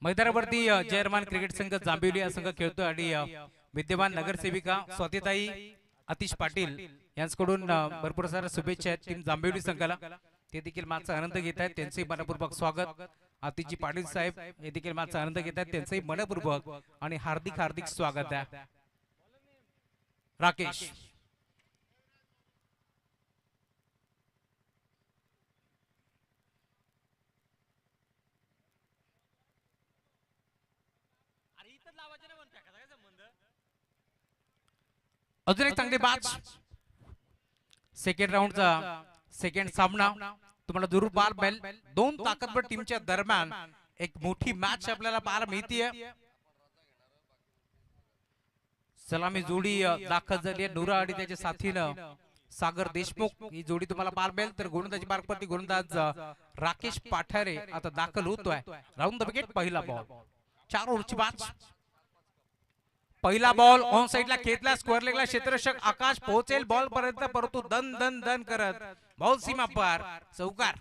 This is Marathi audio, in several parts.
मैदानावरती जयरमान क्रिकेट संघ जांभिवली हा संघ खेळतो आणि विद्यमान नगरसेविका स्वातीताई अतिश पाटील यांच्याकडून भरपूर साऱ्या शुभेच्छा आहेत टीम जांभिवली संघाला। ते देखील माझा आनंद घेत आहेत, त्यांचे मनपूर्वक स्वागत। अतिशजी पाटील साहेब हे देखील माझा आनंद घेत आहेत, त्यांचे मनपूर्वक आणि हार्दिक हार्दिक स्वागत आहे। राकेश अजून एक चांगली मॅच, सेकंड राऊंडचा सेकंड सामना तुम्हाला जरूर पाहायला मिळेल। दोन ताकदवर टीमच्या दरम्यान एक मोठी मॅच आपल्याला पाहायला मिळते। सलामी जोडी दाखल झाली आहे, नुरा आणि त्याच्या साथीनं सागर देशमुख ही जोडी तुम्हाला पाहायला मिळेल। तर गोलंदाजी मार्गवरती गोलंदाज राकेश पाठारे आता दाखल होतोय। राऊंड द विकेट पहिला बॉल, 4 ओव्हरची मॅच। पहिला बॉल ऑन साइडला खेचला, स्क्वेअर लेगला क्षेत्ररक्षक आकाश पोहोचेल बॉल पर्यंत, परंतु दन दन दन करत बॉल सीमा पार, चौकार।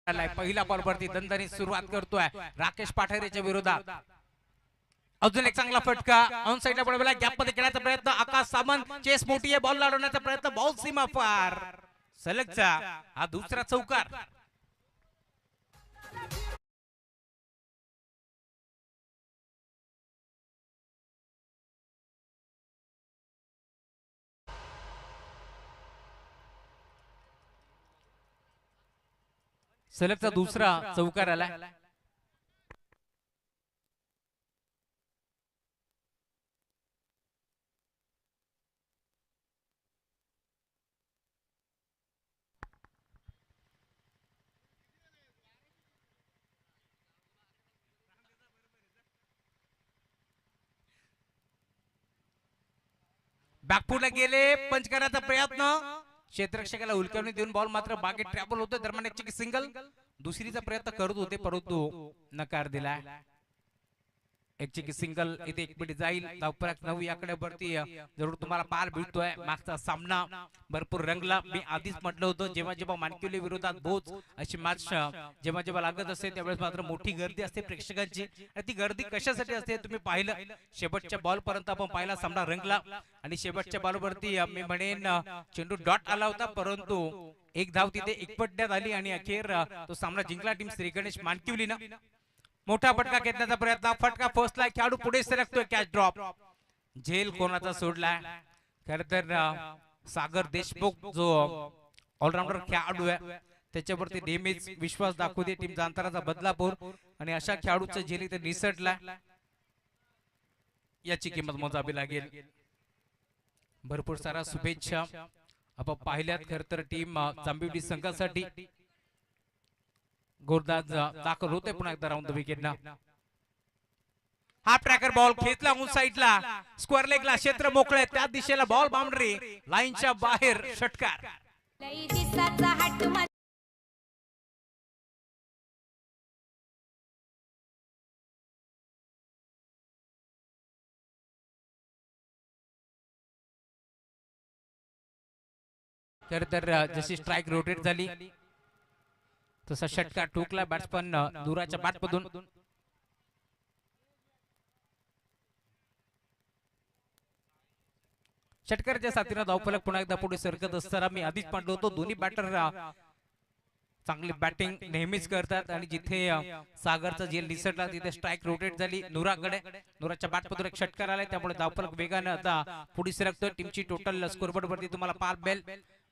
पहिला बॉल वरती दणदणीत सुरुवात करतोय राकेश पाठारेच्या विरोधात। अजून एक चांगला फटका ऑन साइडला पडलेला, गॅप मध्ये खेळण्याचा प्रयत्न, आकाश सामंत चेस मोठी आहे, बॉल लावण्याचा प्रयत्न, बॉल सीमा पार, सलगचा हा दुसरा चौकार। सलगचा दुसरा चौकार आला। बॅकफुटला गेले, पंच करण्याचा प्रयत्न, क्षेत्ररक्षकाला उलटवणी देऊन बॉल मात्र बागे ट्रॅपल होते। दरम्यान एक सिंगल, दुसरीचा प्रयत्न करत होते परंतु नकार दिला। एक सिंगल इथे एक मिनिट जाईल, धावफलक 9 आकड्यावरती जरूर तुम्हाला पार मिळतोय। मागचा सामना भरपूर रंगला, मी आधीच म्हटलं होतं जेव्हा जेव्हा मानकिवली विरोधात बोच अशी मॅच जेव्हा जेव्हा लागत असते त्यावेळेस मात्र मोठी गर्दी असते प्रेक्षकांची, आणि ती गर्दी कशासाठी असते तुम्ही पाहिलं। शेवटच्या बॉल पर्यंत आपण पाहिला सामना रंगला आणि शेवटच्या बॉलवरती मी म्हणेन चेंडू डॉट आला होता, परंतु एक धाव तिथे एकपटण्यात आली आणि अखेर तो सामना जिंकला टीम श्री गणेश मानकिवलीनं। मोठा फटका घेण्याचा प्रयत्न, फटका फसलाय, खेळाडू पुढे सरकतोय, कॅच ड्रॉप, झेल कोणाचा सोडलाय। खर तर सागर देशमुख जो ऑलराऊंडर खेळाडू आहे त्याच्यावरती नेहमीच विश्वास दाखवते टीम जांताराचा बदलापूर, आणि अशा खेळाडूचा झेल इथे निसटला, याची किंमत मोजावी लागेल। भरपूर सारा शुभेच्छा आपण पाहिल्यात खर तर टीम जांभिवली संघासाठी। गोलंदाज दाखल होते पुन्हा एकदा राऊंड द विकेट ना। हा ट्रॅकर बॉल खेचला ऑन साइडला, स्क्वेअर लेगला क्षेत्र मोकळे, त्या दिशेला बॉल बाउंड्री लाईनच्या बाहेर, षटकार। खर तर जशी स्ट्राइक रोटेट झाली तसा षटकार ठोकला बॅट्समन दुराच्या बॅटमधून। षटकाराच्या साथीने धावफलक पुन्हा एकदा पुढे सरकत असताना मी आधीच म्हटलं होतं दोन्ही बॅटर चांगली बॅटिंग नेहमीच करतात, आणि जिथे सागरचा झेल निसटला तिथे स्ट्राइक रोटेट झाली नुराकडे, नुराच्या बॅटमधून एक षटकार आलाय, त्यामुळे धावफलक वेगाने आता पुढे सरकतोय। टीमची टोटल स्कोरबोर्ड वरती तुम्हाला पार बेल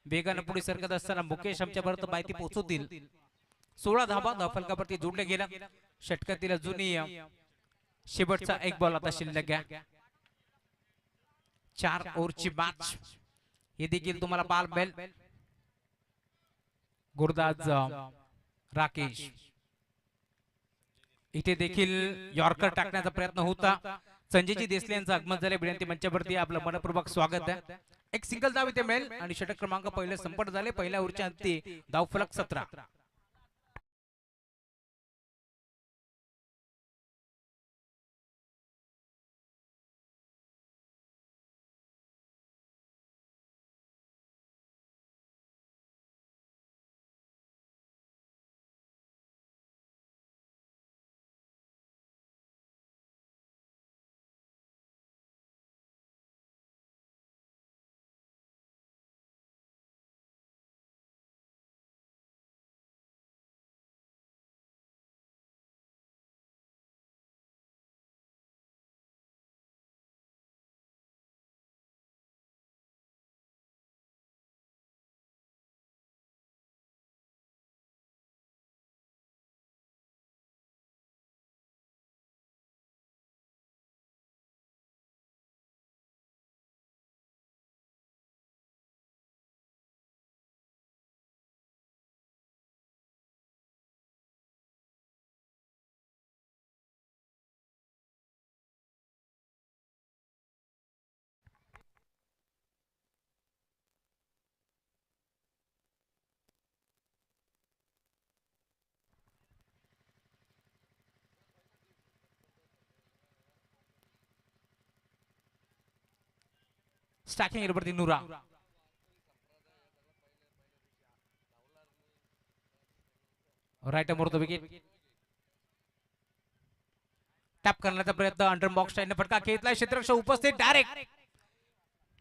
वेगाने पुढे सरकत असताना मुकेश आमच्यापर्यंत माहिती पोहोचवतील। 16 धावा धावफलकावरती जोडले गेला, षटकातील अजूनही शेवटचा एक बॉल आता शिल्लक आहे। 4 ओव्हरची मॅच हे देखील तुम्हाला पाहायला मिळेल। गोलंदाज राकेश इथे देखील यॉर्कर टाकण्याचा प्रयत्न होता, संजयजी देसले यांचं आगमन झाले, विनंती मंचावरती आपलं मनपूर्वक स्वागत आहे। एक सिंगल धाव इथे मिळेल आणि षटक क्रमांक पहिले संपन्न झाले, पहिल्या ओव्हरच्या अंती धावफलक 17। स्टॅकिंग वरती नुरा. राईट मोडतो विकेट. टॅप करण्याचा प्रयत्न अंडर बॉक्स टाईने फटका घेतलाय. क्षेत्ररक्षक उपस्थित डायरेक्ट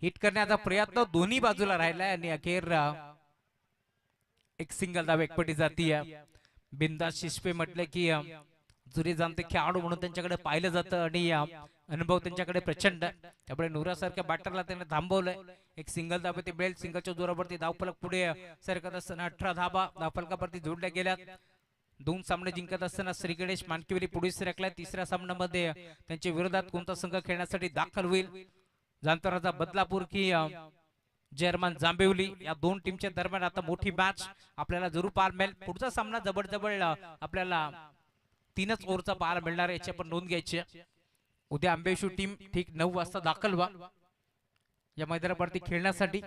हिट करण्याचा प्रयत्न दोन्ही बाजूला राहिलाय आणि अखेर एक सिंगल धाव एकपटी जातीय. बिंदास शिस्पे म्हटले की जुने जाणते खेळाडू म्हणून त्यांच्याकडे पाहिलं जातं आणि अनुभव त्यांच्याकडे प्रचंड. त्यामुळे नुरा सारख्या बॅटरला त्याने थांबवलंय. एक सिंगल धाव ते बेल्ट सिंगलच्या जोरावरती धावफलक पुढे सरकत असताना 18 धाबा धावफलकावरती जोडल्या गेल्या. दोन सामने जिंकत असताना श्री गणेश मानकेवरी पुढे सरकलाय. तिसऱ्या सामन्यामध्ये त्यांच्या विरोधात कोणता संघ खेळण्यासाठी दाखल होईल, जाणताराचा बदलापूर की जर्मन जांभिवली, या दोन टीमच्या दरम्यान आता मोठी मॅच आपल्याला जरूर पाहायला मिळेल. पुढचा सामना जबरजबळ आपल्याला 3च ओव्हरचा पाहायला मिळणार, याची आपण नोंद घ्यायची. उद्या आंबेशू टीम ठीक 9 वाजता दाखल व्हा या मैदानावरती खेळण्यासाठी.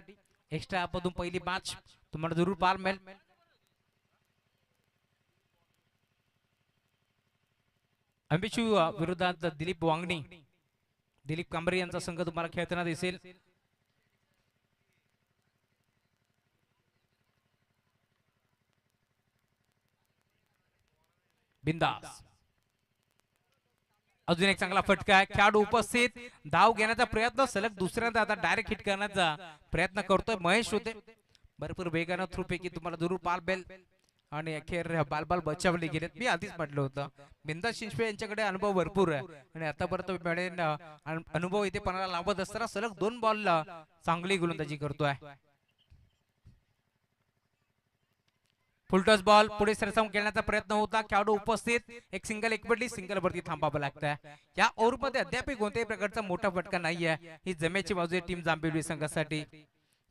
एक्स्ट्रा मधून पहिली मॅच तुम्हाला जरूर पाहायला मिळेल. आंबेशू विरोधात दिलीप वांगणी, दिलीप कांबरे यांचा संघ तुम्हाला खेळताना दिसेल. बिंदास अजून एक चांगला फटका आहे. खेळाडू उपस्थित, धाव घेण्याचा प्रयत्न, सलग दुसऱ्यांदा आता डायरेक्ट हिट करण्याचा प्रयत्न करतोय महेश होते. भरपूर वेगानं थ्रू पैकी तुम्हाला जरूर पाल बेल आणि अखेर बाल बचावले गेलेत. मी आधीच म्हटलं होतं बिंदास शिंपे यांच्याकडे अनुभव भरपूर आहे आणि आतापर्यंत अनुभव इथे पणाला लावत असताना सलग 2 बॉल चांगली गोलंदाजी करतोय. फुलटॉस बॉल पुढे सरसावून खेळण्याचा प्रयत्न होता. खेळाडू उपस्थित, एक सिंगल एकपडली, सिंगल वरती थांबावं लागतंय. या ओव्हर मध्ये अद्याप कोणत्याही प्रकारचा मोठा फटका नाहीये. ही जमेची बाजू आहे टीम जांभिवली संघासाठी.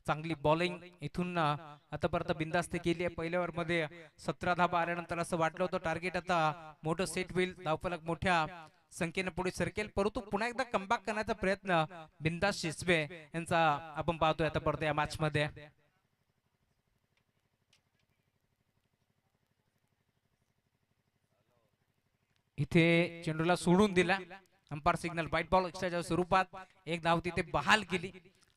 चांगली बॉलिंग इथून आतापर्यंत बिंदास्त केली आहे. पहिल्या ओव्हर मध्ये 17 धाबा आल्यानंतर असं वाटलं होतं टार्गेट आता मोठं सेट होईल, धावफलक मोठ्या संख्येने पुढे सरकेल, परंतु पुन्हा एकदा कमबॅक करण्याचा प्रयत्न बिंदास शिसबे यांचा आपण पाहतोय आतापर्यंत या मॅच मध्ये. इथे चेंडूला सोडून दिला. अंपायर सिग्नल व्हाईट बॉल एक्स्ट्राच्या स्वरूपात एक धाव तिथे बहाल केली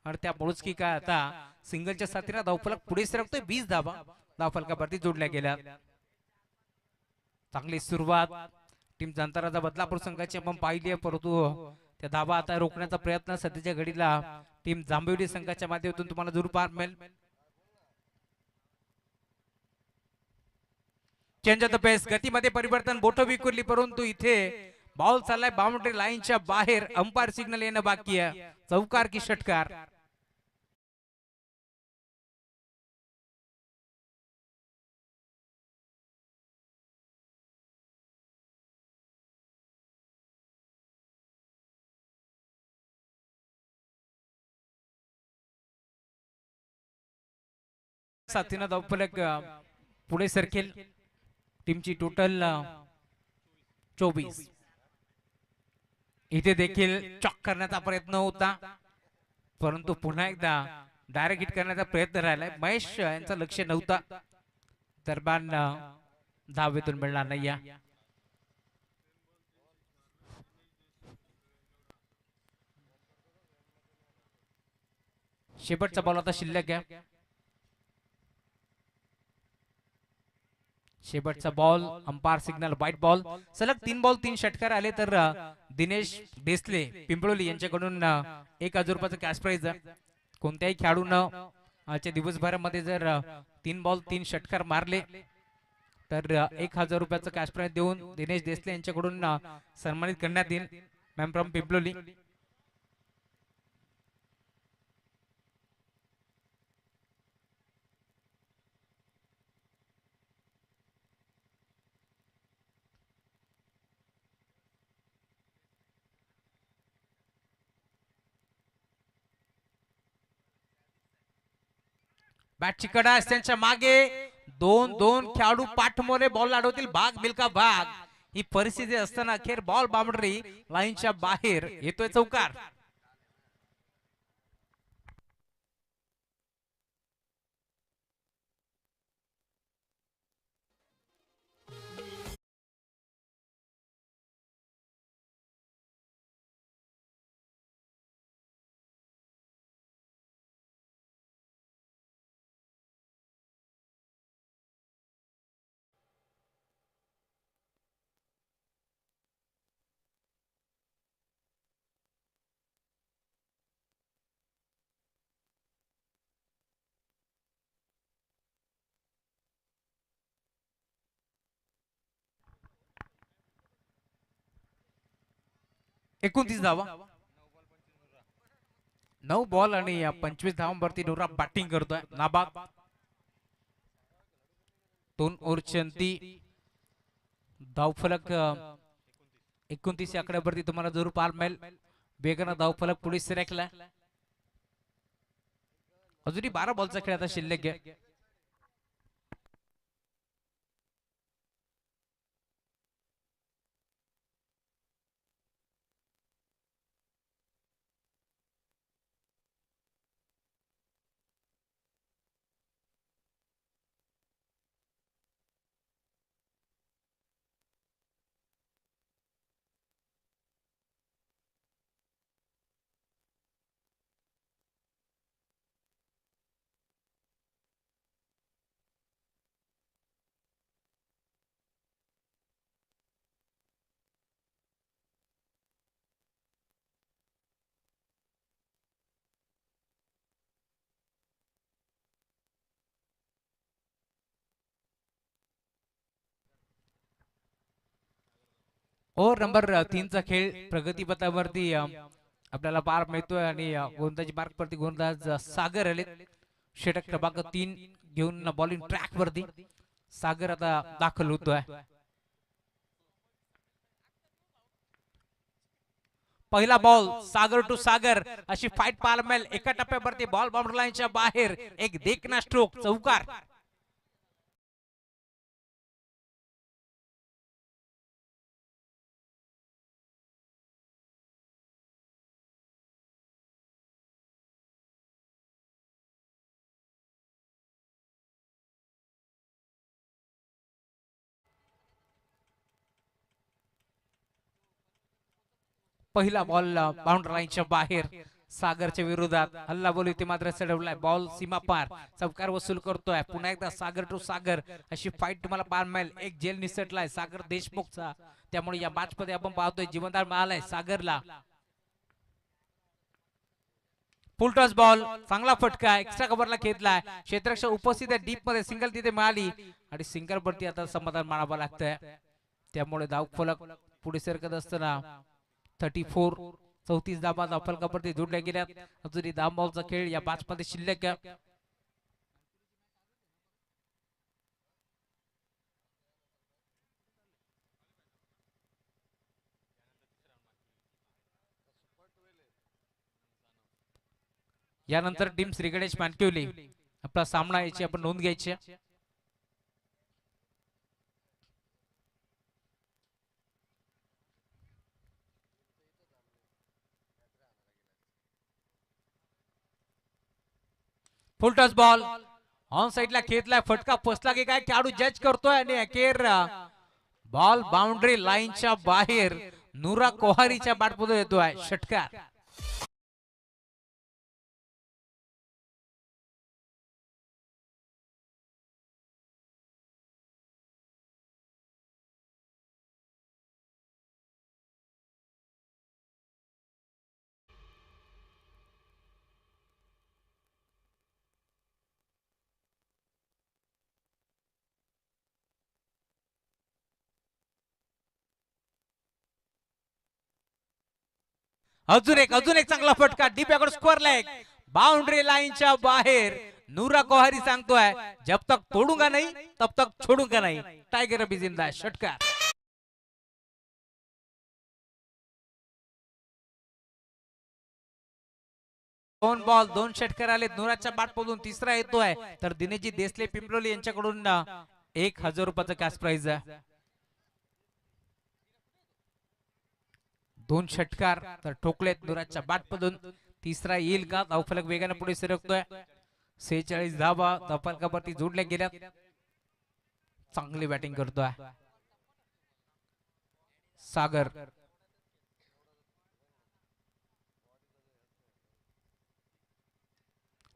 आणि त्या की काय आता सिंगलच्या साथीने धावफलक पुढे सरकतोय. 20 धावा धावफलकावरती जोडल्या गेल्या. चांगली सुरुवात टीम जांताराचा बदलापूर संघाची आपण पाहिली आहे, परंतु त्या धावा आता रोखण्याचा प्रयत्न सध्याच्या घडीला टीम जांभिवली संघाच्या माध्यमातून तुम्हाला जरूर पाहायला मिळेल. चेंज ऑफ द पेस, गतीमध्ये परिवर्तन, बोट विखुरली, परंतु इथे बॉल चाललाय बाउंड्री लाईनच्या बाहेर. अंपायर सिग्नल येणं बाकी आहे. चौकार की षटकार. साथीनं धावफलक पुढे सरकेल. टीमची टोटल 24. इथे देखील चॉक करण्याचा प्रयत्न होता, परंतु पुन्हा एकदा डायरेक्ट हिट करण्याचा प्रयत्न राहिलाय. महेश यांचं लक्ष नव्हता, दरम्यान धावेतून मिळणार नाही. शेवटचा बॉल आता शिल्लक आहे. शेवटचा ball, umpire signal white ball. सलग 3 बॉल 3 षटकार आले तर दिनेश देसले पिंपळोली यांच्याकडून 1000 रुपयाचं कॅश प्राइज. कोणत्याही खेळाडूनं आजच्या दिवसभरामध्ये जर 3 बॉल 3 षटकार मारले तर 1000 रुपयाचं कॅश प्राइज देऊन दिनेश देसले यांच्याकडून सन्मानित करण्यात येईल. Ma'am from पिंपळोली. बॅटची कडा त्यांच्या मागे 2 खेळाडू पाठमोरे बॉल अडवतील. भाग मिल्का भाग, ही परिस्थिती असताना अखेर बॉल बाउंड्री लाईनच्या बाहेर येतोय चौकार. 29 धावा, 9 बॉल आणि 25 धावांवरती नुरा बॅटिंग करतोय. नाबाद 2 ओव्हरची अंती धावफलक 29 आकड्यावरती तुम्हाला जरूर पाहायला मिळेल. वेगानं धावफलक पुढे सरकला. अजूनही 12 बॉलचा खेळ आता शिल्लक आहे. ओव्हर नंबर 3 चा खेळ प्रगतीपथावरती आपल्याला पार मिळतोय आणि गोलंदाजी मार्क वरती गोलंदाज सागर आले. षटक क्रमांक 3 घेऊन बॉलिंग ट्रॅक वरती सागर आता दाखल होतोय. पहिला बॉल सागर टू सागर अशी फाईट पाहायला मिळेल. एका टप्प्यावरती बॉल बाउंड्री लाईनच्या बाहेर एक देखना स्ट्रोक चौकार. पहिला बॉल बाउंड्री लाईनच्या बाहेर सागरच्या विरोधात हल्ला बोल इथे मात्र चढवलाय. बॉल सीमा पार चौकार वसूल करतोय. पुन्हा एकदा सागर टू सागर अशी फाईट तुम्हाला पाहायला मिळेल. एक जेल निसटलाय सागर देशमुखचा, त्यामुळे या मॅच मध्ये आपण पाहतोय जीवनदान मिळालाय सागरला. फुल टॉस बॉल चांगला फटका एक्स्ट्रा कव्हरला खेचलाय. क्षेत्ररक्षक उपस्थित आहे डीप मध्ये. सिंगल तिथे मिळाली आणि सिंगल वरती आता समाधान मानावं लागतंय. त्यामुळे धावफलक पुढे सरकत असताना 34 धावा धावफलकावरती जोडल्या गेल्यात. अजूनही धावबॉलचा खेळ या मॅच मध्ये शिल्लक आहे. यानंतर टीम श्री गणेश मानकिवली आपला सामना याची आपण नोंद घ्यायची. फुल टॉस बॉल ऑन साइडला खेचलाय. फटका फसला की काय खेळाडू जज करतोय आणि अखेर बॉल बाउंड्री लाईनच्या बाहेर नुरा कोहारीच्या बॅटमध्ये येतोय षटकार. अजून एक चांगला फटका deep backward square leg boundary लाईनच्या बाहेर. नुरा कोहारी सांगतोय जब तक तोडूंगा नहीं तब तक छोडूंगा नहीं. टायगर अभी जिंदा है. षटकार. दोन बॉल 2 षटकार आले. नुराच्या बॅटमधून तिसरा येतोय तर दिनेशजी देसले पिंपलोली यांच्याकडून 1000 रुपयाचं कॅश प्राइज आहे. 2 षटकार तर ठोकलेत नुराच्या बॅटमधून. तिसरा येईल का? धावफलक वेगाने पुढे सरकतोय. 46 धावा धावफलकावरती जोडल्या गेल्यात. चांगली बॅटिंग करतोय सागर.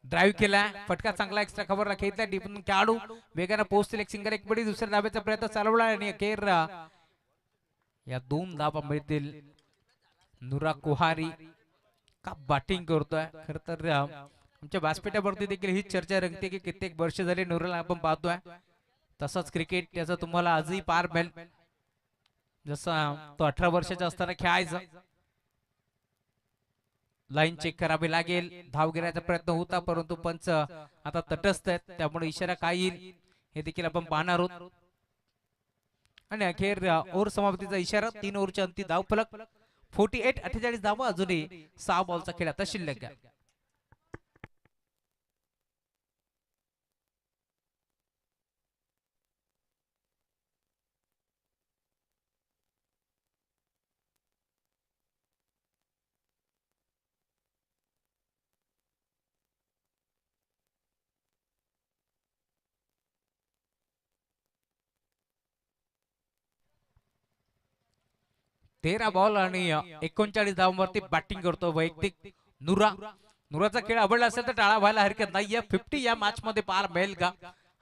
ड्राईव्ह केला. फटका चांगला एक्स्ट्रा कव्हरला खेचला. डीपन खेळाडू वेगाने पोहोचतील. एक सिंगल एक बडी दुसऱ्या धाब्याचा प्रयत्न चालवला आणि अखेर या 2 धावा मिळतील. नुरा कोहारी का बॅटिंग करतोय. खर तर आमच्या व्यासपीठावरती देखील ही चर्चा रंगते की कित्येक वर्ष झाले नुराला आपण पाहतोय. तसंच क्रिकेट त्याचा तुम्हाला आजही पार मिळेल. जसा तो 18 वर्षाचा असताना खेळायचा लाईन चेक करावी लागेल. धाव घेण्याचा प्रयत्न होता परंतु पंच आता तटस्थ आहेत, त्यामुळे इशारा काय येईल हे देखील आपण पाहणार आहोत. आणि अखेर ओव्हर समाप्तीचा इशारा. 3 ओव्हरच्या अंती धाव फलक 48-48 धावा. अजूनही 6 बॉलचा खेळ आता शिल्लक आहे. तेरा बॉल आणि 39 धावांवरती बॅटिंग करतो वैयक्तिक नुरा. नुराचा खेळ आवडला असेल तर टाळा व्हायला हरकत नाहीये. 50 या मॅच मध्ये पार मिळेल का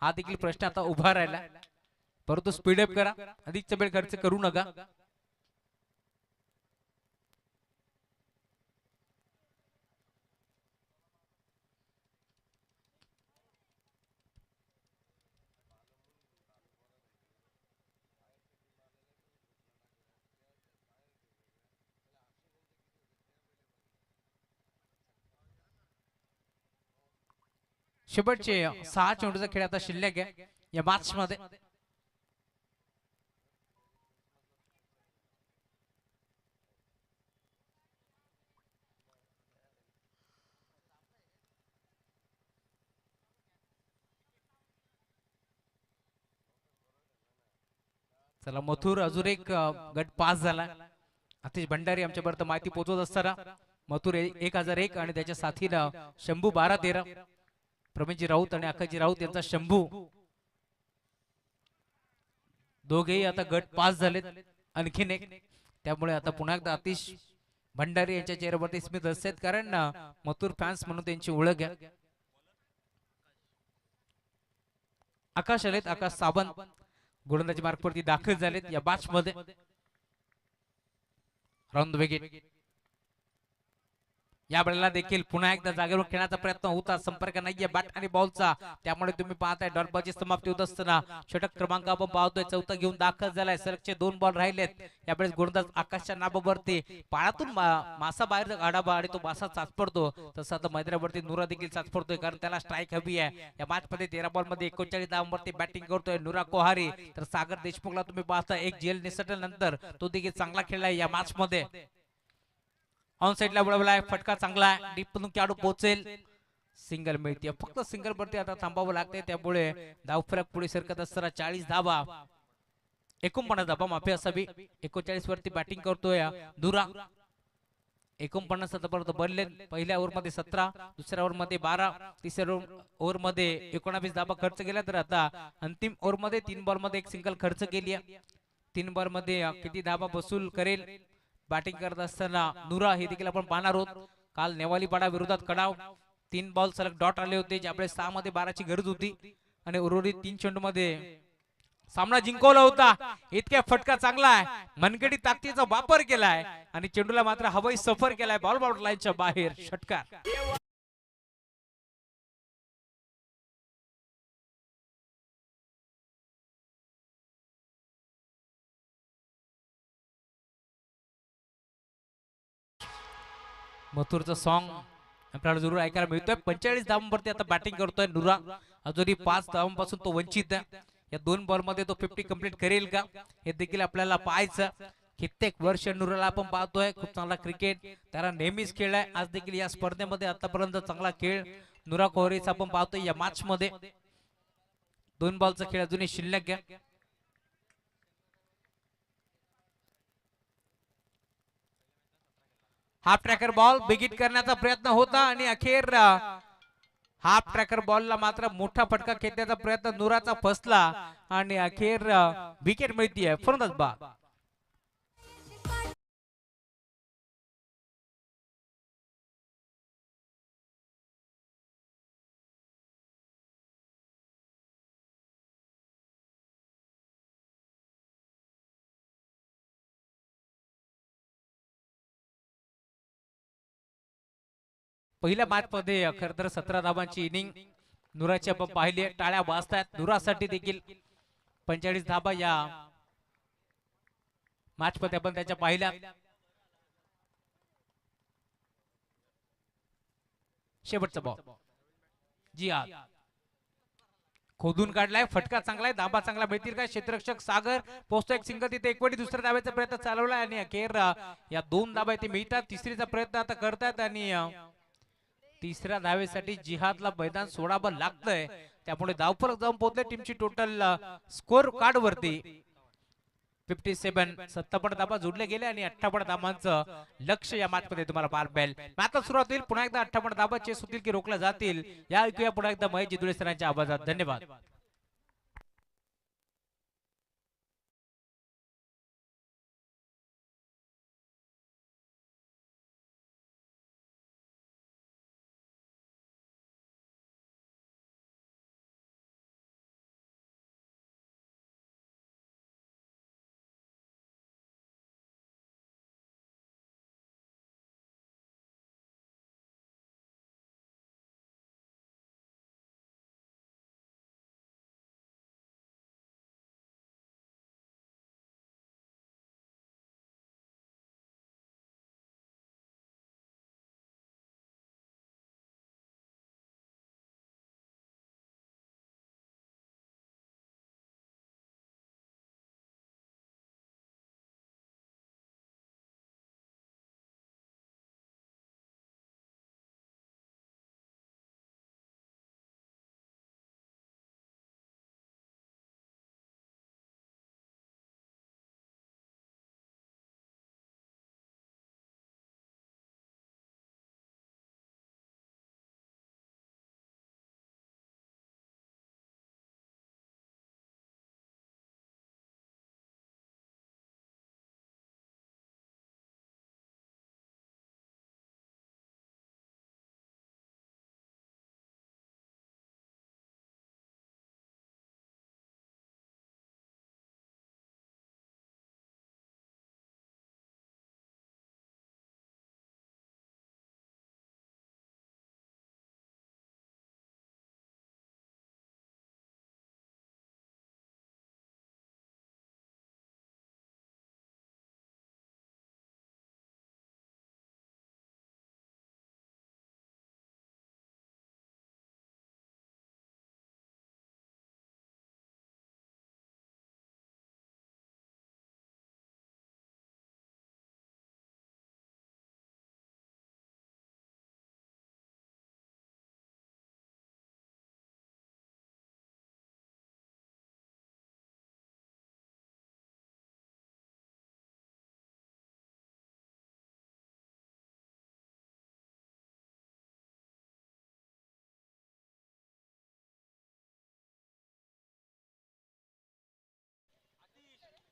हा देखील प्रश्न आता उभा राहिला. परंतु स्पीडअप करा, अधिकचा वेळ खर्च करू नका. शेवटचे 6 चेंडूचा खेळ आता शिल्लक आहे या मॅच मध्ये. चला मथुर अजून एक गट पास झाला. आतिश भंडारी आमच्यापर्यंत माहिती पोहोचवत असताना मथुर 1001 आणि त्याच्या साथीला शंभू 12-13. प्रवीणजी राऊत आणि आकाशजी राऊत यांचा शंभू दोघेही आता गट पास झालेत. आणखीन एक, त्यामुळे आता पुन्हा एकदा आतिश भंडारी यांच्या चेहऱ्यावरती स्मित असतात, कारण मथुर फॅन्स म्हणून त्यांची ओळख आहे. आकाश आलेत, आकाश सावंत गोलंदाजी मार्कवरती दाखल झालेत या मॅच मध्ये. Round wicket. या वेळेला देखील पुन्हा एकदा जागेवर खेळण्याचा प्रयत्न होता, संपर्क नाहीये बॅट आणि बॉलचा, त्यामुळे तुम्ही पाहताय डॉटबॉलची समाप्ती होत असताना षटक क्रमांक आपण पाहतोय. चौथा घेऊन दाखल झालाय. सलगचे 2 बॉल राहिलेत. यावेळेस गोलंदाज आकाशच्या नाबावरती पाळातून मासा बाहेर काढावा आणि तो मासा चाचपडतो, तसं आता मैदानावरती नुरा देखील चाचपडतोय, कारण त्याला स्ट्राईक हवी आहे. या मॅच मध्ये 13 बॉल मध्ये 39 धावांवरती बॅटिंग करतोय नुरा कोहारी. तर सागर देशमुखला तुम्ही पाहता एक जेल निसटल्यानंतर तो देखील चांगला खेळलाय या मॅच मध्ये. ऑन साइडला वळवलाय, फटका चांगला आहे, डीप मधून खेळाडू पोहोचेल, सिंगल मिळते. फक्त सिंगल वरती आता थांबावं लागते, त्यामुळे धावफरक पुढे सरकत असताना 40 धावा 49 धावा माफी असावी. 39 वरती बॅटिंग करतोय दुरा. 49 आतापर्यंत बनले. पहिल्या ओव्हर मध्ये 17, दुसऱ्या ओव्हर मध्ये 12, तिसऱ्या ओव्हर मध्ये 19 धावा खर्च केल्या. तर आता अंतिम ओव्हर मध्ये 3 बॉल मध्ये एक सिंगल खर्च केली आहे. 3 बॉल मध्ये किती धावा वसूल करेल बॅटिंग करत असताना नुरा हे देखील आपण पाहणार आहोत. काल नेवालीपाडा विरोधात कडाव 3 बॉल सलग डॉट आले होते, ज्यावेळेस 6 मध्ये 12ची गरज होती आणि उर्वरित 3 चेंडू मध्ये सामना जिंकवला होता. इतक्या फटका चांगला आहे, मनगडी ताकदीचा वापर केलाय आणि चेंडूला मात्र हवाई सफर केलाय बॉल बाउंड लाईनच्या बाहेर. षटकार. मथुरचं सॉन्ग आपल्याला जरूर ऐकायला मिळतोय. 45 धावांवरती आता बॅटिंग करतोय नुरा. अजूनही 5 धावांपासून तो वंचित आहे. या 2 बॉल मध्ये तो 50 कंप्लीट करेल का हे देखील आपल्याला पाहायचं. कित्येक वर्ष नुराला आपण पाहतोय, खूप चांगला क्रिकेट त्याला नेहमीच खेळलाय. आज देखील या स्पर्धेमध्ये आतापर्यंत चांगला खेळ नुरा कोहरेचा आपण पाहतोय या मॅच मध्ये. 2 बॉलचा खेळ अजूनही शिल्लक आहे. हाफ ट्रॅकर बॉल बिगिट करण्याचा प्रयत्न होता आणि अखेर हाफ ट्रॅकर बॉलला मात्र मोठा फटका खेचण्याचा प्रयत्न नुराचा फसला आणि अखेर विकेट मिळतीये. फलंदाज बाद. पहिल्या मॅच मध्ये खर तर 17 धावांची इनिंग नुराची आपण पाहिली. टाळ्या वाजतायत नुरासाठी देखील. 45 धावा या मॅच मध्ये आपण त्याच्या पाहिल्या. शेवटचा बॉल जिहाद खोदून काढलाय, फटका चांगलाय, दाबा चांगला भेटतील काय क्षेत्ररक्षक सागर पोहोचतो एक सिंगल तिथे एकवटी दुसऱ्या दाब्याचा प्रयत्न चालवलाय आणि अखेर या दोन दाबा ते मिळतात. तिसरीचा प्रयत्न आता करतात आणि तिसऱ्या धावेसाठी जिहादला मैदान सोडावं लागतंय. त्यामुळे धावफलक जाऊन पोहोचले टीमची टोटल स्कोर कार्ड वरती 57. 57 धाबा जोडले गेले आणि 58 धाबांचं लक्ष या मॅच मध्ये तुम्हाला पाहायला मिळेल. मॅचला सुरुवात होईल, पुन्हा एकदा 58 धाबा चेस होतील की रोखल्या जातील या ऐकूया पुन्हा एकदा महेश जिदुळे सरांच्या आवाजात. धन्यवाद.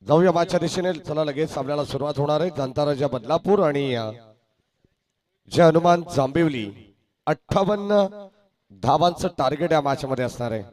जाऊया मॅचच्या दिशेने. चला लगेच आपल्याला सुरुवात होणार आहे. जांताराजा बदलापूर आणि जय हनुमान जांभिवली. 58 धावांचं टार्गेट या मॅच मध्ये असणार आहे.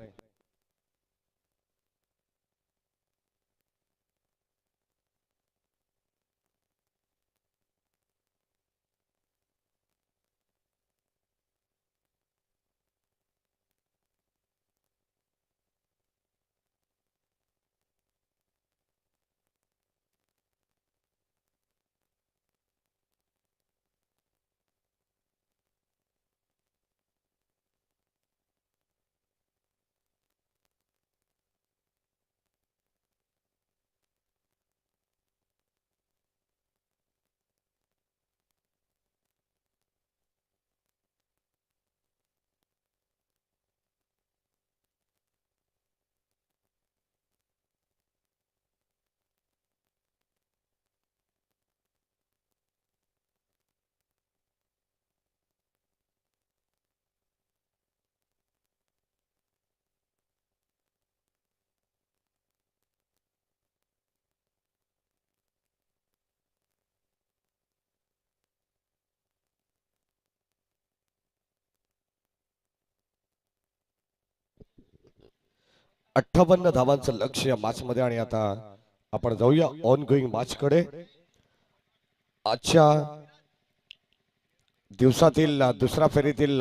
58 धावांचं लक्ष या मॅच मध्ये. आणि आता आपण जाऊया ऑन गोईंग मॅच कडे. आजच्या दिवसातील दुसऱ्या फेरीतील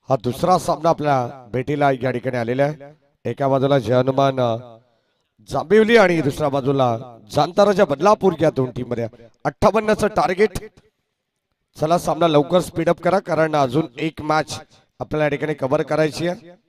हा दुसरा सामना आपल्या भेटीला या ठिकाणी आलेला आहे. एका बाजूला जय हनुमान जांभिवली आणि दुसऱ्या बाजूला जांताराजा बदलापूर या दोन टीम मध्ये 58चं टार्गेट. चला सामना लवकर स्पीडअप करा, कारण अजून एक मॅच आपल्याला या ठिकाणी कव्हर करायची आहे.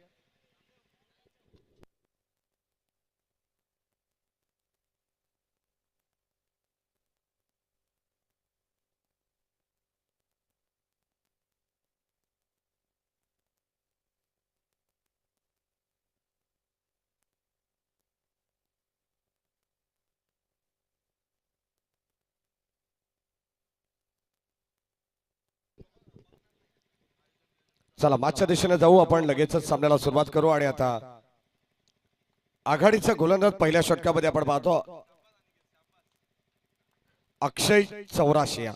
चला मॅचच्या दिशेने जाऊ आपण, लगेचच सामन्याला सुरुवात करू. आणि आता आघाडीचा गोलंदाज पहिल्या षटकामध्ये आपण पाहतो अक्षय चौराशिया.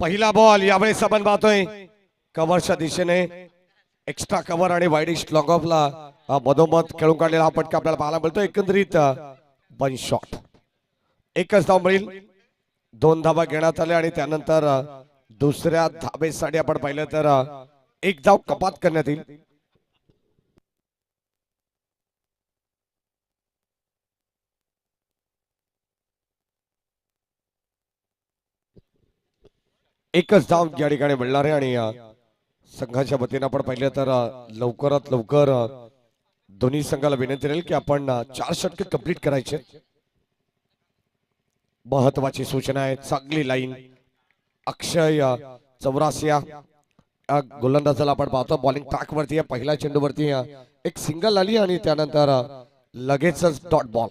पहिला बॉल यावेळेस आपण पाहतोय कव्हरच्या दिशेने एक्स्ट्रा कव्हर आणि वाईडिश लॉंग ऑफला मधोमध खेळून काढलेला हा फटका आपल्याला पाहायला मिळतो. एकंदरीत 1 शॉट, एकच धाव मिळेल. 2 धावा घेण्यात आल्या आणि त्यानंतर दुसऱ्या धाबेसाठी आपण पाहिलं तर 1 धाव कपात करण्यात येईल. एकच धाव या ठिकाणी मिळणार आहे. आणि संघाच्या वतीनं आपण पाहिलं तर लवकरात लवकर दोन्ही संघाला विनंती राहील की आपण 4 षटके कंप्लीट करायचे. महत्वाची सूचना आहे, चांगली लाईन. अक्षय चौरासिया गोलंदाजाला आपण पाहतो बॉलिंग ट्रॅक वरती आहे. पहिल्या चेंडूवरती एक सिंगल आली आणि त्यानंतर लगेचच डॉट बॉल.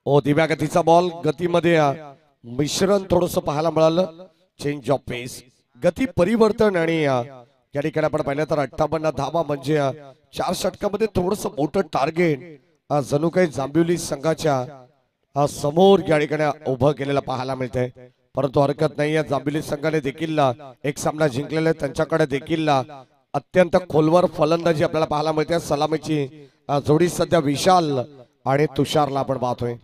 ओ दिव्या गतीचा बॉल, गतीमध्ये मिश्रण थोडस पाहायला मिळालं. चेंज ऑफ पेस, गती परिवर्तन. आणि या ठिकाणी आपण पाहिलं तर 58 धावा म्हणजे 4 षटकामध्ये थोडस मोठं टार्गेट जणू काही जांभिवली संघाच्या समोर या ठिकाणी उभं केलेलं पाहायला मिळतंय. परंतु हरकत नाहीये, जांभिवली संघाने देखील एक सामना जिंकलेला आहे. त्यांच्याकडे देखील अत्यंत खोलवर फलंदाजी आपल्याला पाहायला मिळते. सलामीची जोडी सध्या विशाल आणि तुषारला आपण पाहतोय.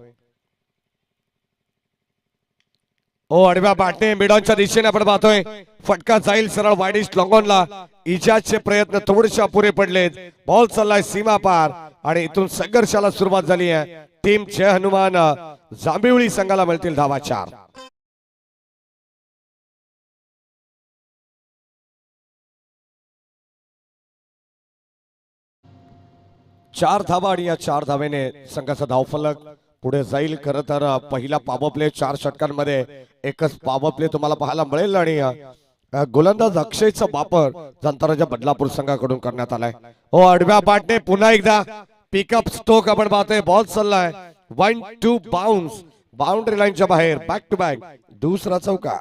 ओ आडव्या बॅटने मिडॉनच्या दिशेने आपण पाहतोय फटका जाईल सरळ वाईडिश लॉंगॉनला. इजाचे प्रयत्न थोडेसे अपुरे पडलेत. बॉल चाललाय सीमा पार आणि इथून संघर्षाला सुरुवात झाली आहे. टीम जय हनुमान जांभिवली संघाला मिळतील धावा 4. चार धावा आणि या 4 धावेने संघाचा धावफलक पुढे जाईल. खरं तर पहिला पॉवर प्ले 4 षटकांमध्ये एकच पॉवर प्ले तुम्हाला पाहायला मिळेल. आणि गोलंदाज अक्षयचा वापर जंताराच्या बदलापूर संघाकडून करण्यात आलाय. हो आडव्या बॅटने पुन्हा एकदा पिकअप स्ट्रोक आपण पाहतोय. बॉल चाललाय 1-2 बाउन्स, बाउंड्री लाईनच्या बाहेर. बॅक टू बॅक दुसरा चौका.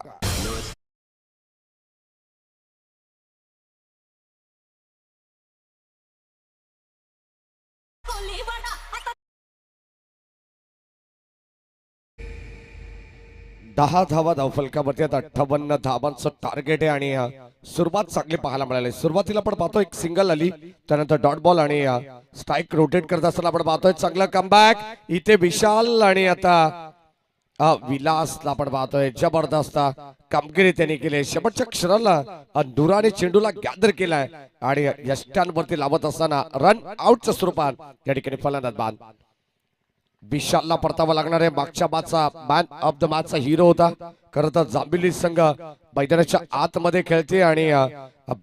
दहा धावा धावफलकावरती 58 धावांचं टार्गेट आहे. आणि सुरुवात चांगली पाहायला मिळाली. सुरुवातीला आपण पाहतो एक सिंगल आली, त्यानंतर डॉट बॉल आणि स्ट्राईक रोटेट करत असताना आपण पाहतोय चांगला कमबॅक इथे विशाल. आणि आता विलासला आपण पाहतोय जबरदस्त कामगिरी त्यांनी केली. शेवटच्या क्षणाला दुराने चेंडूला गॅदर केलाय आणि यष्ट्यांवरती लावत असताना रन आउटच्या स्वरूपात या ठिकाणी फलंदाज बाद. विशालला परतावा लागणार आहे. मागच्या मॅचचा मॅन ऑफ द मॅचचा हिरो होता. खरं तर जांभिवली संघ मैदानाच्या आतमध्ये खेळते आणि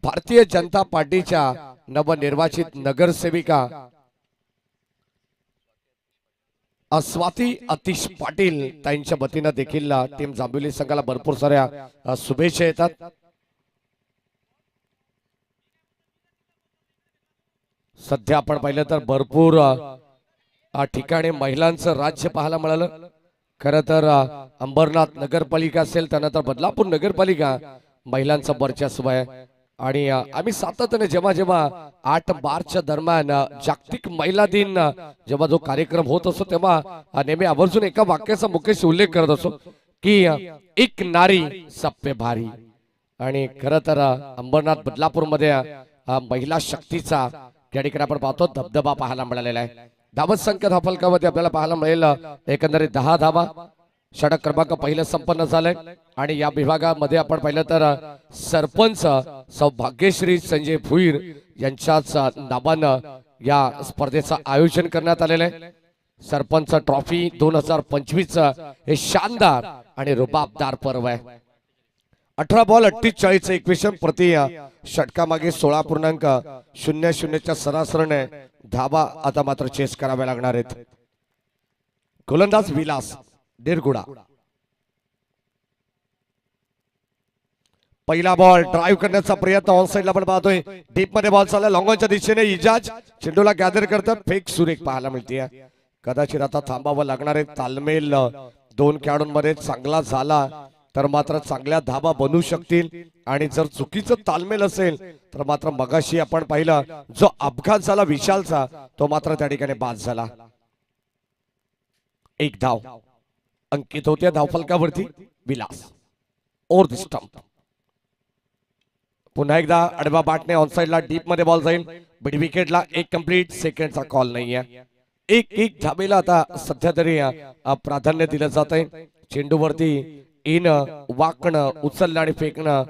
भारतीय जनता पार्टीच्या नवनिर्वाचित नगरसेविका स्वाती अतिश पाटील त्यांच्या वतीनं देखील टीम जांभिवली संघाला भरपूर साऱ्या शुभेच्छा येतात. सध्या आपण पाहिलं तर भरपूर ठिकाणी महिलांचं राज्य पाहायला मिळालं. खरं तर अंबरनाथ नगरपालिका असेल, त्यानंतर बदलापूर नगरपालिका महिलांचा वर्चस्व आहे. आणि आम्ही सातत्याने जेव्हा जेव्हा 8 मार्चच्या दरम्यान जागतिक महिला दिन जेव्हा जो कार्यक्रम होत असतो तेव्हा नेहमी आवर्जून एका वाक्याचा मुकेश उल्लेख करत असतो की एक नारी सब पे भारी. आणि खरं तर अंबरनाथ बदलापूर मध्ये महिला शक्तीचा या ठिकाणी आपण पाहतो धबधबा पाहायला मिळालेला आहे. धावत संख्या धावफलकामध्ये आपल्याला पाहायला मिळेल एकंदरीत 10 धावा. षटक क्रमांक पहिलं संपन्न झालंय. आणि या विभागामध्ये आपण पाहिलं तर सरपंच सौभाग्यश्री संजय भुईर यांच्याच नावानं या स्पर्धेचं आयोजन करण्यात आलेलं आहे. सरपंच ट्रॉफी 2025 हे शानदार आणि रुबाबदार पर्व आहे. 18 बॉल 48 इक्वेशन प्रति षटकामागे 16.00 सरासरीने धाबा आता मात्र चेस करावे लागणार आहेत. गोलंदाज विलास निरगुडा. पहिला बॉल ड्राईव्ह करण्याचा प्रयत्न ऑन साइडला पण पाहतोय. डीप मध्ये बॉल चालला लॉंगॉनच्या दिशेने. इजाज चेंडूला गॅदर करतात. फेक सुरेख पाहायला मिळते. कदाचित आता थांबावं लागणार आहे. तालमेल दोन खेळाडूंमध्ये चांगला झाला तर मात्र चांगल्या धाबा बनू शकतील आणि जर चुकीचं तालमेल असेल तर मात्र मगाशी आपण पाहिलं जो अपघात झाला विशालचा तो मात्र त्या ठिकाणी बाद झाला. एक धाव अंकित होत्या धावफलकावरती. Vilas over the stump. पुन्हा एकदा अडबा बाटणे ऑन साइडला. डीप मध्ये बॉल जाईल. मिड विकेटला एक कंप्लीट. सेकंडचा कॉल नाहीये. एक धाबेला आता सध्या तरी प्राधान्य दिलं जात आहे. चेंडूवरती इन वाकणं उचलणं आणि फेकणं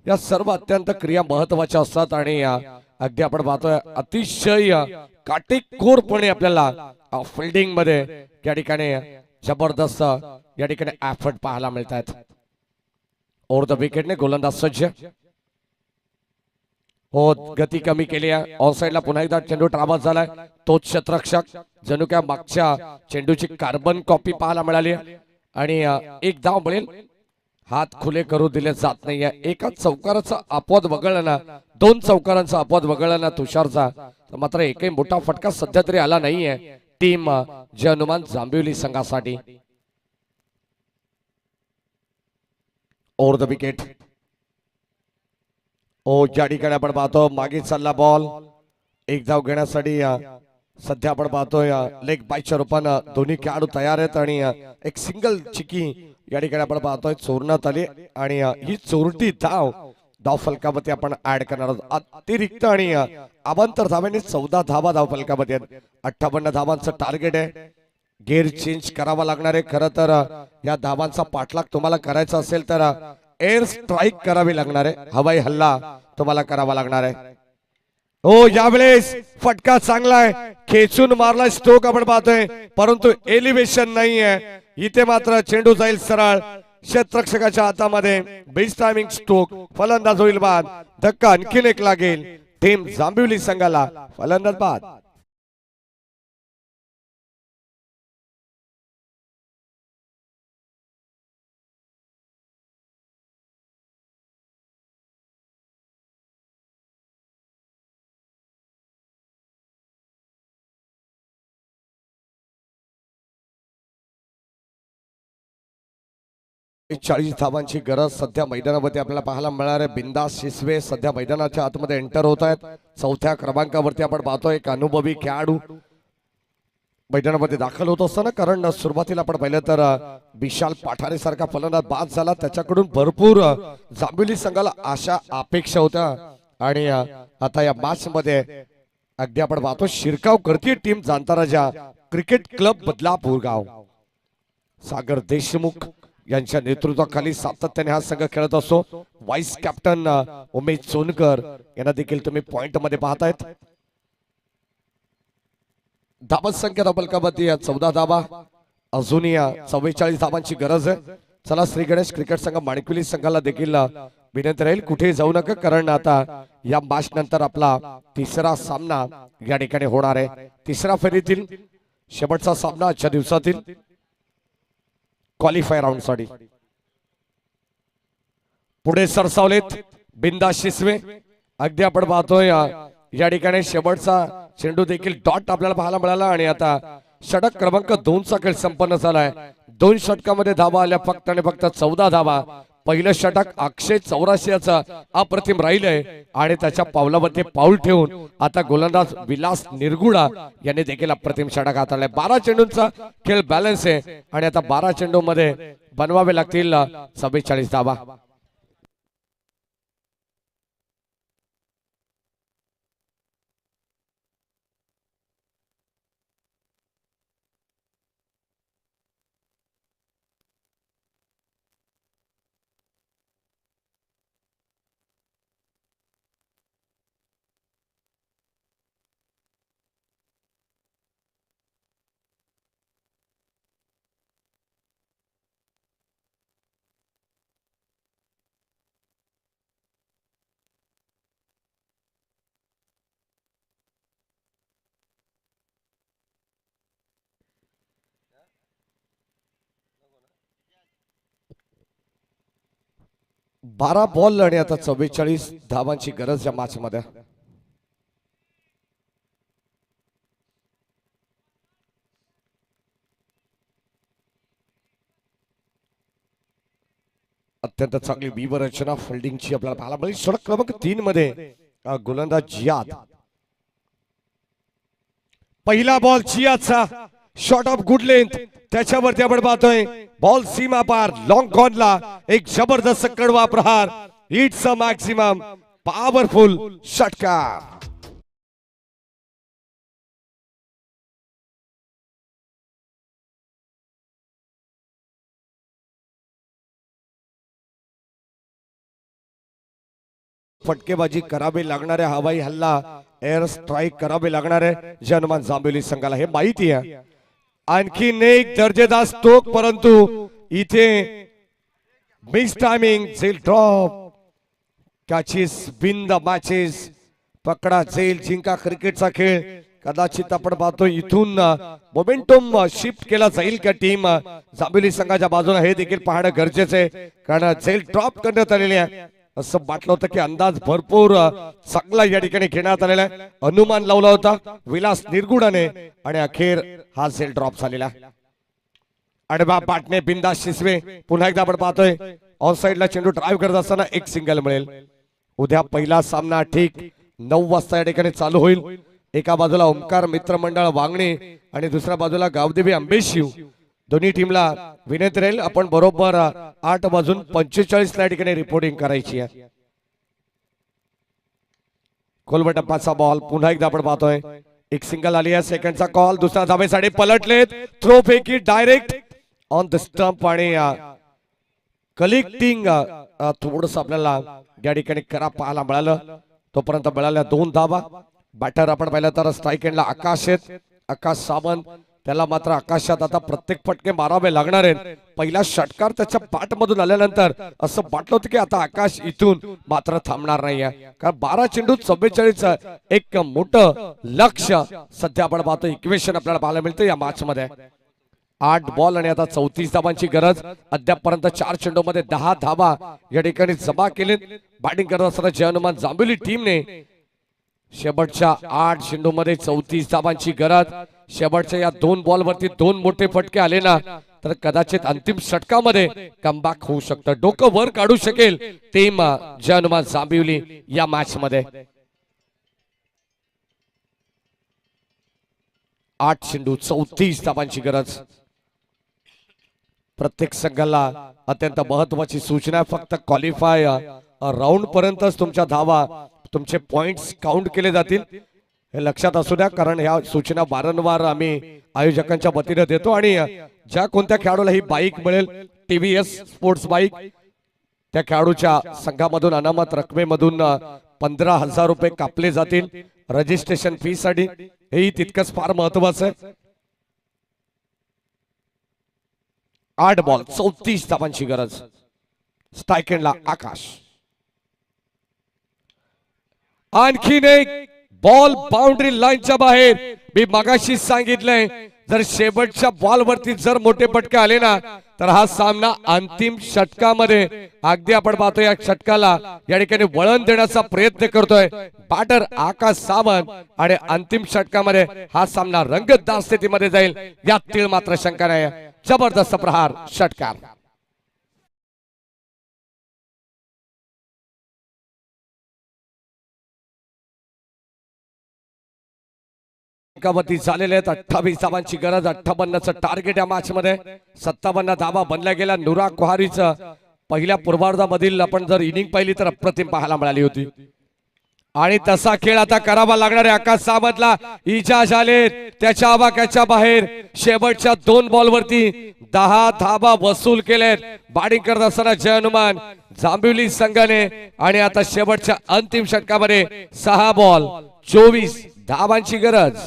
या सर्व अत्यंत क्रिया महत्वाच्या असतात आणि अगदी आपण पाहतोय अतिशय काटेकोरपणे आपल्याला फिल्डिंग मध्ये या ठिकाणी जबरदस्त या ठिकाणी एफर्ट पाहायला मिळतात. ओव्हर द विकेटने गोलंदाज सज्ज. हो गती कमी केली आहे. ऑन साइडला पुन्हा एकदा चेंडू ट्राबस झालाय. तोच क्षेत्ररक्षक जणू काय मागच्या चेंडूची कार्बन कॉपी पाहायला मिळाली आणि एक धाव मिळेल. हात खुले करू दिले जात नाहीये. एका चौकाराचा अपवाद वगळला ना, दोन चौकारांचा अपवाद वगळला ना तुषारचा, मात्र एकही मोठा फटका सध्या तरी आला नाहीये टीम जे हनुमान जांभिवली संघासाठी. Over the wicket. ओ ज्या ठिकाणी आपण पाहतो मागे चालला बॉल. एक धाव घेण्यासाठी सध्या आपण पाहतोय लेग बायच्या रूपानं दोन्ही खेळाडू तयार आहेत आणि एक सिंगल चिकी या ठिकाणी आपण पाहतोय चोरण्यात आली आणि ही चोरटी धाव फलकामध्ये आपण ऍड करणार आहोत. अतिरिक्त आणि अवांतर धाव्यांनी 14 धावा धाव फलकामध्ये. 58 धावांचं टार्गेट आहे. गेअर चेंज करावा लागणार आहे. खरं तर या धावांचा पाठलाग तुम्हाला करायचा असेल तर एअर स्ट्राईक करावी लागणार आहे. हवाई हल्ला तुम्हाला करावा लागणार आहे. हो यावेळेस फटका चांगला आहे. खेचून मारला स्ट्रोक आपण पाहतोय परंतु एलिव्हेशन नाहीये. इथे मात्र चेंडू जाईल सरळ क्षेत्ररक्षकाच्या हातामध्ये. Best timing stroke. फलंदाज होईल बाद. धक्का आणखीन एक लागेल. टीम जांभिवली संघाला फलंदाज बाद. चाळीस धावांची गरज सध्या मैदानामध्ये आपल्याला पाहायला मिळणार आहे. बिंदास शिसवे सध्या मैदानाच्या आतमध्ये एंटर होत आहेत. चौथ्या क्रमांकावरती आपण पाहतोय एक अनुभवी खेळाडू मैदानामध्ये दाखल होत असताना, कारण सुरुवातीला आपण पाहिलं तर विशाल पाठारे सारखा फलंदाज बाद झाला. त्याच्याकडून भरपूर जांभिवली संघाला आशा अपेक्षा होत्या आणि आता या मॅच मध्ये अगदी आपण पाहतो शिरकाव करते टीम जांताराजा क्रिकेट क्लब बदलापूर गाव. सागर देशमुख यांच्या नेतृत्वाखाली सातत्याने हा संघ खेळत असतो. व्हाईस कॅप्टन उमेश सोनकर यांना देखील तुम्ही पॉइंट मध्ये पाहतायत. धावा संख्या फलकामध्ये 14 धावा. अजूनही 44 धावांची गरज आहे. चला श्री गणेश क्रिकेट संघ माणिकवली संघाला देखील विनंती राहील कुठे जाऊ नका, कारण आता या मॅच नंतर आपला तिसरा सामना या ठिकाणी होणार आहे. तिसऱ्या फेरीतील शेवटचा सामना आजच्या दिवसातील क्वालिफायर राऊंड साठी. पुढे सरसावलेत बिंदास शिसवे. अगदी आपण पाहतोय या ठिकाणी शेवटचा चेंडू देखील डॉट आपल्याला पाहायला मिळाला आणि आता षटक क्रमांक 2 चा खेळ संपन्न झालाय. 2 षटकामध्ये धावा आल्या फक्त आणि फक्त 14 धावा. पहिलं षटक अक्षय 84 याचा अप्रतिम राहिलंय आणि त्याच्या पावलामध्ये पाऊल ठेवून आता गोलंदाज विलास निरगुडा यांनी देखील अप्रतिम षटक हाताळलाय. 12 चेंडूंचा खेळ बॅलन्स आहे आणि आता 12 चेंडू मध्ये बनवावे लागतील 44 धावा. 12 बॉल आणि आता 44 धावांची गरज या मॅच मध्ये. अत्यंत चांगली विवर रचना फिल्डिंगची आपल्याला पाहायला मिळेल. षटक क्रमांक 3 मध्ये गोलंदाज जियाद. पहिला बॉल जियादचा शॉट ऑफ गुड लेंथ, त्याच्यावरती आपण पाहतोय बॉल सीमा पार लॉंग कॉर्नरला एक जबरदस्त कडवा प्रहार. इट्स अ मॅक्सिमम पॉवरफुल षटकार. फटकेबाजी करावी लागणार आहे, हवाई हल्ला एअर स्ट्राईक करावे लागणार आहे जे हनुमान जांभिवली संघाला हे माहिती आहे. आणखीन एक दर्जेदार स्ट्रोक, परंतु इथे मिस टायमिंग झेल drop. Catches win the matches. पकडा झेल जिंका क्रिकेटचा खेळ. कदाचित आपण पाहतोय इथून मोमेंटम शिफ्ट केला जाईल का टीम जांभिवली संघाच्या बाजूने हे देखील पाहणं गरजेचं आहे, कारण झेल ड्रॉप करण्यात आलेली आहे. असं वाटलं होतं की अंदाज भरपूर चांगला या ठिकाणी घेण्यात आलेला आहे. अनुमान लावला होता विलास निरगुडाने आणि अखेर हा झेल ड्रॉप झालेला. अडबा पाटणे बिंदास शिसवे. पुन्हा एकदा आपण पाहतोय ऑन साइडला चेंडू ड्राईव्ह करत असताना एक सिंगल मिळेल. उद्या पहिला सामना ठीक 9 वाजता या ठिकाणी चालू होईल. एका बाजूला ओमकार मित्रमंडळ वांगणे आणि दुसऱ्या बाजूला गावदेवी आंबेशिव. दोन्ही टीमला विनंती राहील आपण बरोबर 8:45 या ठिकाणी रिपोर्टिंग करायची आहे. खोलवर टप्पाचा बॉल. पुन्हा एकदा आपण पाहतोय एक सिंगल आली आहे. सेकंडचा कॉल. दुसऱ्या धावेसाठी पलटलेत. थ्रो फेकी डायरेक्ट ऑन द स्टंप आणि कलेक्टिंग थोडस आपल्याला या ठिकाणी करा पाहायला मिळालं. तोपर्यंत मिळाल्या 2 धावा. बॅटर आपण पाहिलं तर स्ट्राईक एंडला आकाश आहेत, आकाश सावंत. त्याला मात्र आकाशात आता प्रत्येक फटके मारावे लागणार आहेत. पहिला षटकार त्याच्या पाठ मधून आल्यानंतर असं वाटलं होतं की आता आकाश इथून मात्र थांबणार नाहीये, कारण 12 चेंडूत 44 एक मोठं लक्ष सध्या आपण पाहतो. इक्वेशन आपल्याला पाहायला मिळतं या मॅच मध्ये. 8 बॉल आणि आता 34 धावांची गरज. अद्यापपर्यंत 4 चेंडूमध्ये 10 धावा या ठिकाणी जमा केलेत. बॅटिंग करत असताना जय हनुमान जांभिवली टीमने शेवटच्या 8 चेंडूमध्ये 34 धावांची गरज. शेवटच्या या 2 बॉल वरती 2 मोठे फटके आले ना तर कदाचित अंतिम षटकामध्ये कमबॅक होऊ शकतं. डोकं वर काढू शकेल टीम जय हनुमान जांभिवली या मॅच मध्ये. 8 चेंडू 34 धावांची गरज. प्रत्येक संघाला अत्यंत महत्वाची सूचना, फक्त क्वालिफाय राऊंड पर्यंतच तुमच्या धावा तुमचे पॉइंट्स काउंट केले जातील हे लक्षात असू द्या, कारण ह्या सूचना वारंवार आम्ही आयोजकांच्या वतीने देतो. आणि ज्या कोणत्या खेळाडूला ही बाईक मिळेल TVS स्पोर्ट्स बाईक, त्या खेळाडूच्या संघामधून अनामत रकमेमधून 15,000 रुपये कापले जातील रजिस्ट्रेशन फी साठी. हेही तितकंच फार महत्वाचं आहे. 8 बॉल 34 धावांची गरज. स्ट्राईक एंडला आकाश. आणखीन एक बॉल बाउंड्री लाईनच्या बाहेर. मी मगाशी सांगितलंय जर शेवटच्या बॉल वरती जर मोठे फटके आले ना तर हा सामना अंतिम षटकामध्ये अगदी आपण पाहतो या षटकाला या ठिकाणी वळण देण्याचा प्रयत्न करतोय बॅटर आकाश सावंत. आणि अंतिम षटकामध्ये हा सामना रंगतदार स्थितीमध्ये जाईल यात तीळ मात्र शंका नाही. जबरदस्त प्रहार षटकार. झालेले आहेत 28 धावांची गरज. 58चं टार्गेट या मॅच मध्ये. 57 धावा बनल्या गेल्या. नुरा कुहारीचं पहिल्या पूर्वार्धामधील आपण जर इनिंग पाहिली तर अप्रतिम पाहायला मिळाली होती. आणि तसा खेळ आता करावा लागणार आहे आकाश सावंतला. इजा झाले त्याच्या आवाक्याच्या बाहेर. शेवटच्या 2 बॉल वरती 10 धावा वसूल केलेत बॅटिंग करत असताना जय हनुमान जांभिवली संघाने. आणि आता शेवटच्या अंतिम षटकामध्ये 6 बॉल 24 धावांची गरज.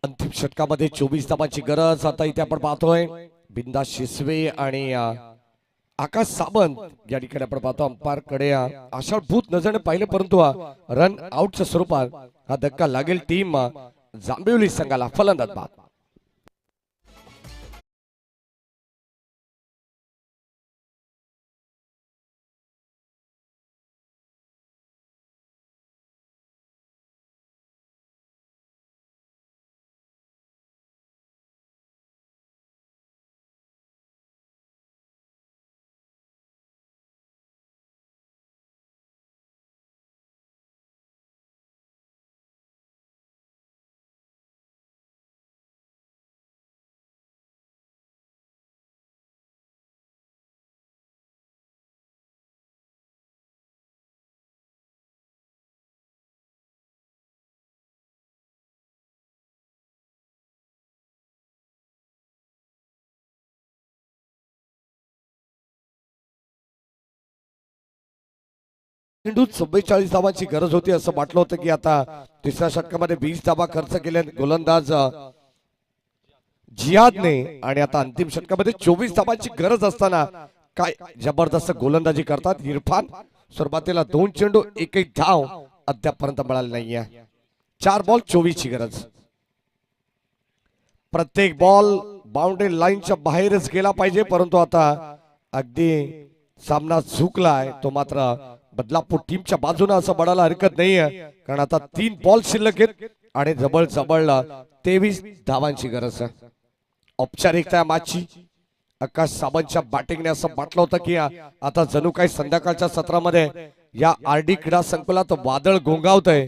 अंतिम षटकामध्ये 24 धावांची गरज आता इथे आपण पाहतोय. बिंदा शिसवे आणि आकाश सावंत या ठिकाणी आपण पाहतो अंपायर कडे आशाभूत नजरेने पाहिले, परंतु रन आउटच्या स्वरूपात हा धक्का लागेल टीम जांभिवली संघाला. फलंदाज बाद. चेंडूत 44 धावांची गरज होती असं वाटलं होतं की आता तिसऱ्या षटकामध्ये 20 धावा खर्च केले गोलंदाज जिहादने, आणि आता अंतिम षटकामध्ये 24 धावांची गरज असताना काय जबरदस्त गोलंदाजी करतात इरफान. सुरुवातीला 2 चेंडू एकही धाव अद्यापर्यंत मिळाली नाहीये. 4 बॉल 24 ची गरज. प्रत्येक बॉल बाउंड्री लाईनच्या बाहेरच गेला पाहिजे, परंतु आता अगदी सामना झुकलाय तो मात्र बदलापूर टीमच्या बाजूने असं म्हणायला हरकत नाहीये, कारण आता 3 बॉल शिल्लक आहेत आणि जवळ 23 धावांची गरज आहे. औपचारिकता मॅचची आकाश सावंतच्या बॅटिंगने असं वाटलं होतं की आता जणू काही संध्याकाळच्या सत्रामध्ये या आरडी क्रीडा संकुलात वादळ घोंगावतंय,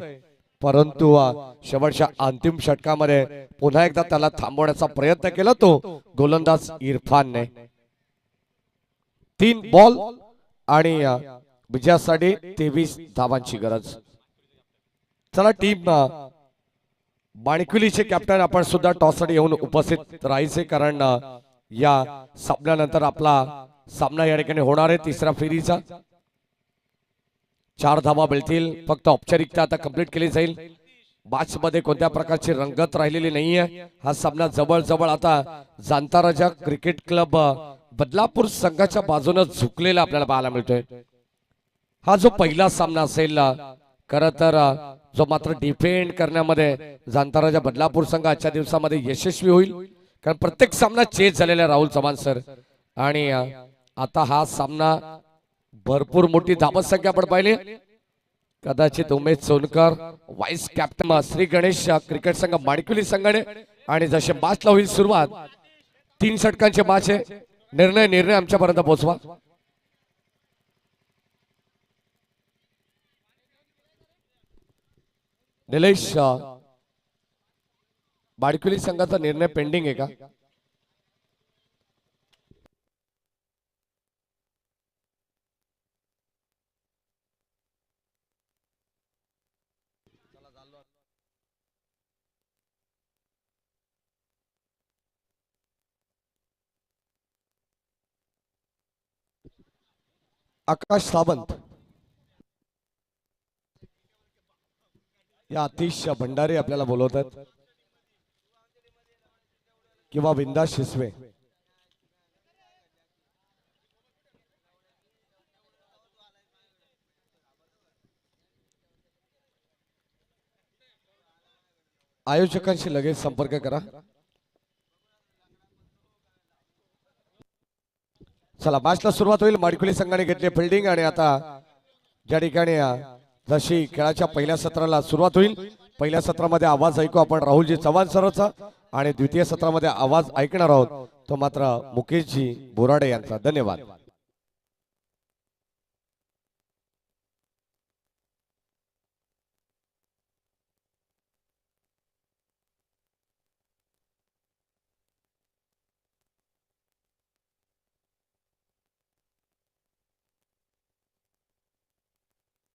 परंतु शेवटच्या अंतिम षटकामध्ये पुन्हा एकदा त्याला थांबवण्याचा प्रयत्न केला तो गोलंदाज इरफानने. 3 बॉल आणि विजयासाठी 23 धावांची गरज. चला टीम माणिकविलीचे कॅप्टन आपण सुद्धा टॉससाठी येऊन उपस्थित राहायचे, कारण या सामन्यानंतर आपला सामना या ठिकाणी होणार आहे तिसऱ्या फेरीचा. 4 धावा मिळतील. फक्त औपचारिकता आता कंप्लीट केली जाईल. मॅच मध्ये कोणत्या प्रकारची रंगत राहिलेली नाहीये. हा सामना जवळ आता जांताराजा क्रिकेट क्लब बदलापूर संघाच्या बाजूने झुकलेला आपल्याला पाहायला मिळतोय. हा जो पहिला सामना असेल खर तर जो मात्र डिफेंड करण्यामध्ये जांताराजा बदलापूर संघ आजच्या दिवसामध्ये यशस्वी होईल, कारण प्रत्येक सामना चेस झालेला राहुल चव्हाण सर. आणि आता हा सामना भरपूर मोठी धावत संख्या आपण पाहिली. कदाचित Umesh Sonkar vice captain Shri Ganesh cricket संघ माणिकविली संघाने, आणि जसे मॅचला होईल सुरुवात 3 षटकांचे मॅच आहे. निर्णय आमच्यापर्यंत पोहोचवा. निलेश, माणिकविली संघाचा निर्णय पेंडिंग आहे का? आकाश सावंत या आतिश भंडारे आपल्याला बोलवतात, किंवा बिंदा शिसवे. आयोजकांशी लगेच संपर्क करा. चला मॅचला सुरुवात होईल. माणिकविली संघाने घेतली फिल्डिंग, आणि आता ज्या ठिकाणी जशी खेळाच्या पहिल्या सत्राला सुरुवात होईल, पहिल्या सत्रामध्ये आवाज ऐकू आपण राहुलजी चव्हाण सरांचा, आणि द्वितीय सत्रामध्ये आवाज ऐकणार आहोत तो मात्र मुकेशजी बोराडे यांचा. धन्यवाद.